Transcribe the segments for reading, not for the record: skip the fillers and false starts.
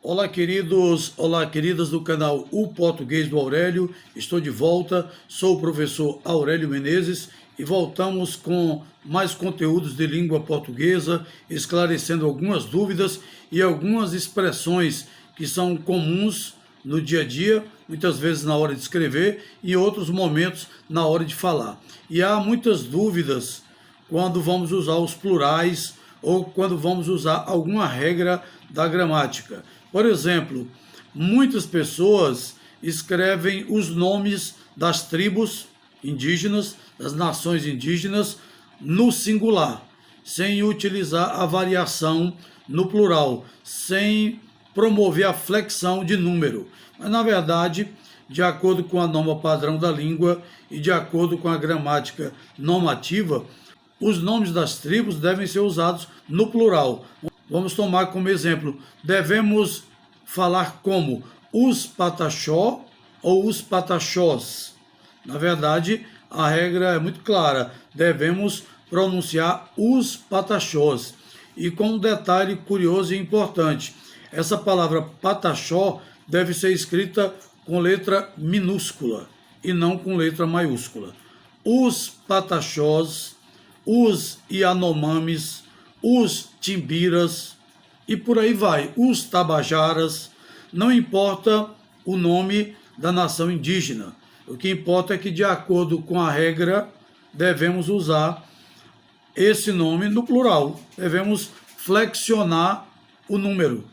Olá, queridos, olá, queridas do canal O Português do Aurélio. Estou de volta, sou o professor Aurélio Menezes e voltamos com mais conteúdos de língua portuguesa, esclarecendo algumas dúvidas e algumas expressões que são comuns no dia a dia, muitas vezes na hora de escrever e em outros momentos na hora de falar. E há muitas dúvidas quando vamos usar os plurais ou quando vamos usar alguma regra da gramática. Por exemplo, muitas pessoas escrevem os nomes das tribos indígenas, das nações indígenas, no singular, sem utilizar a variação no plural, sem promover a flexão de número. Mas, na verdade, de acordo com a norma padrão da língua e de acordo com a gramática normativa, os nomes das tribos devem ser usados no plural. Vamos tomar como exemplo, devemos falar como os Pataxó ou os Pataxós. Na verdade, a regra é muito clara, devemos pronunciar os Pataxós. E com um detalhe curioso e importante, essa palavra Pataxó deve ser escrita com letra minúscula e não com letra maiúscula. Os Pataxós, os Yanomamis, os Timbiras e por aí vai, os Tabajaras, não importa o nome da nação indígena. O que importa é que, de acordo com a regra, devemos usar esse nome no plural. Devemos flexionar o número,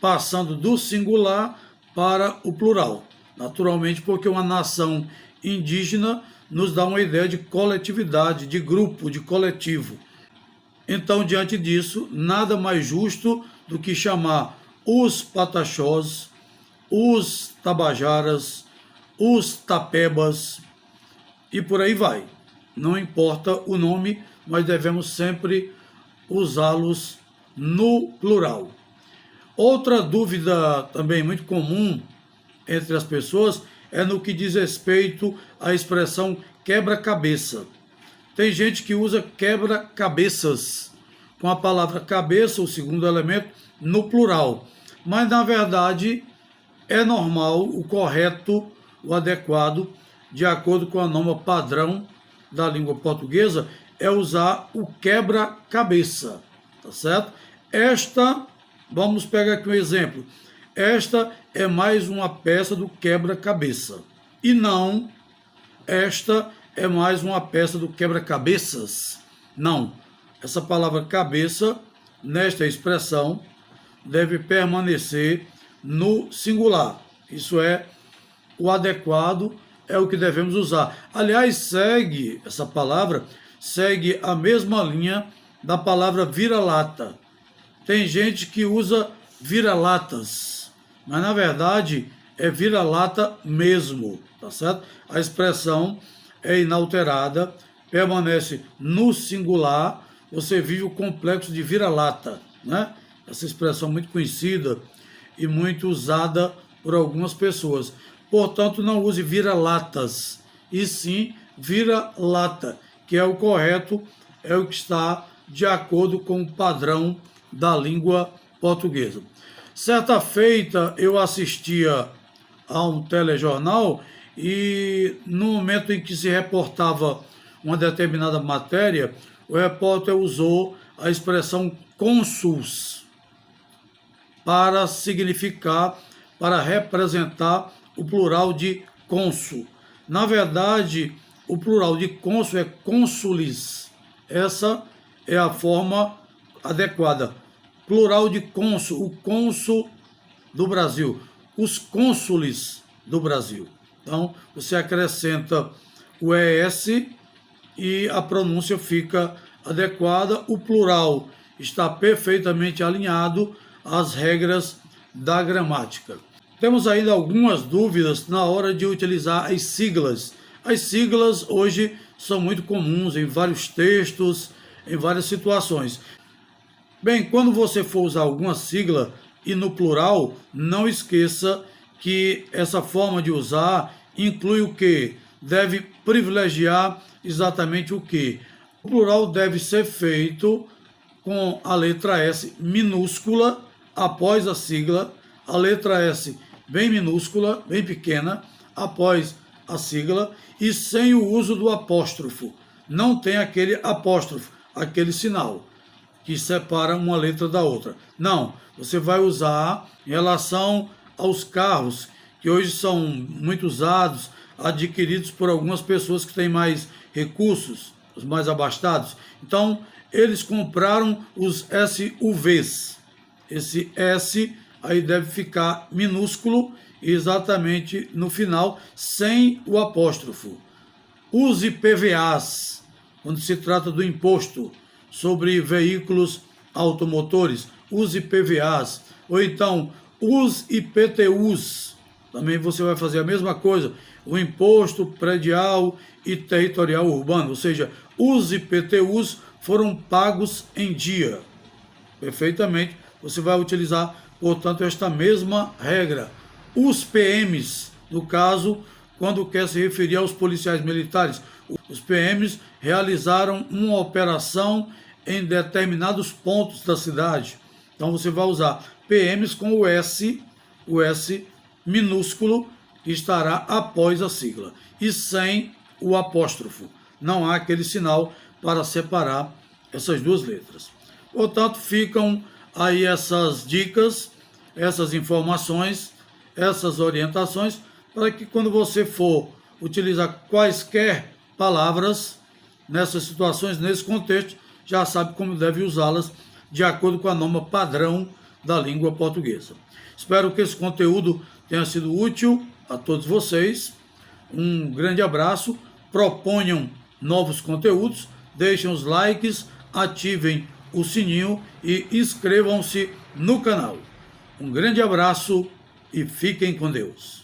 passando do singular para o plural. Naturalmente, porque uma nação indígena nos dá uma ideia de coletividade, de grupo, de coletivo. Então, diante disso, nada mais justo do que chamar os Pataxós, os Tabajaras, os Tapebas e por aí vai. Não importa o nome, mas devemos sempre usá-los no plural. Outra dúvida também muito comum entre as pessoas é no que diz respeito à expressão quebra-cabeça. Tem gente que usa quebra-cabeças, com a palavra cabeça, o segundo elemento, no plural. Mas, na verdade, é normal, o correto, o adequado, de acordo com a norma padrão da língua portuguesa, é usar o quebra-cabeça, tá certo? Vamos pegar aqui um exemplo. Esta é mais uma peça do quebra-cabeça. E não, esta é mais uma peça do quebra-cabeças. Não. Essa palavra cabeça, nesta expressão, deve permanecer no singular. Isso é o adequado, é o que devemos usar. Aliás, essa palavra segue a mesma linha da palavra vira-lata. Tem gente que usa vira-latas, mas na verdade é vira-lata mesmo, tá certo? A expressão é inalterada, permanece no singular, você vive o complexo de vira-lata, né? Essa expressão muito conhecida e muito usada por algumas pessoas. Portanto, não use vira-latas, e sim vira-lata, que é o correto, é o que está de acordo com o padrão da língua portuguesa. Certa feita, eu assistia a um telejornal e no momento em que se reportava uma determinada matéria, o repórter usou a expressão cônsuls para significar, para representar o plural de cônsul. Na verdade, o plural de cônsul é cônsules. Essa é a forma adequada. Plural de cônsul, o cônsul do Brasil, os cônsules do Brasil. Então, você acrescenta o ES e a pronúncia fica adequada. O plural está perfeitamente alinhado às regras da gramática. Temos ainda algumas dúvidas na hora de utilizar as siglas. As siglas hoje são muito comuns em vários textos, em várias situações. Bem, quando você for usar alguma sigla e no plural, não esqueça que essa forma de usar inclui o quê? Deve privilegiar exatamente o quê? O plural deve ser feito com a letra S minúscula após a sigla, a letra S bem minúscula, bem pequena, após a sigla e sem o uso do apóstrofo. Não tem aquele apóstrofo, aquele sinal que separa uma letra da outra. Não, você vai usar em relação aos carros que hoje são muito usados, adquiridos por algumas pessoas que têm mais recursos, os mais abastados. Então, eles compraram os SUVs. Esse S aí deve ficar minúsculo exatamente no final, sem o apóstrofo. Use PVAs, quando se trata do imposto sobre veículos automotores, use PVAs. Ou então, use IPTUs, também você vai fazer a mesma coisa, o imposto predial e territorial urbano, ou seja, os IPTUs foram pagos em dia. Perfeitamente, você vai utilizar, portanto, esta mesma regra. Os PMs, no caso, quando quer se referir aos policiais militares, os PMs realizaram uma operação em determinados pontos da cidade. Então você vai usar PMs com o S minúsculo, que estará após a sigla, e sem o apóstrofo. Não há aquele sinal para separar essas duas letras. Portanto, ficam aí essas dicas, essas informações, essas orientações, para que quando você for utilizar quaisquer palavras nessas situações, nesse contexto, já sabe como deve usá-las de acordo com a norma padrão da língua portuguesa. Espero que esse conteúdo tenha sido útil a todos vocês. Um grande abraço, proponham novos conteúdos, deixem os likes, ativem o sininho e inscrevam-se no canal. Um grande abraço e fiquem com Deus.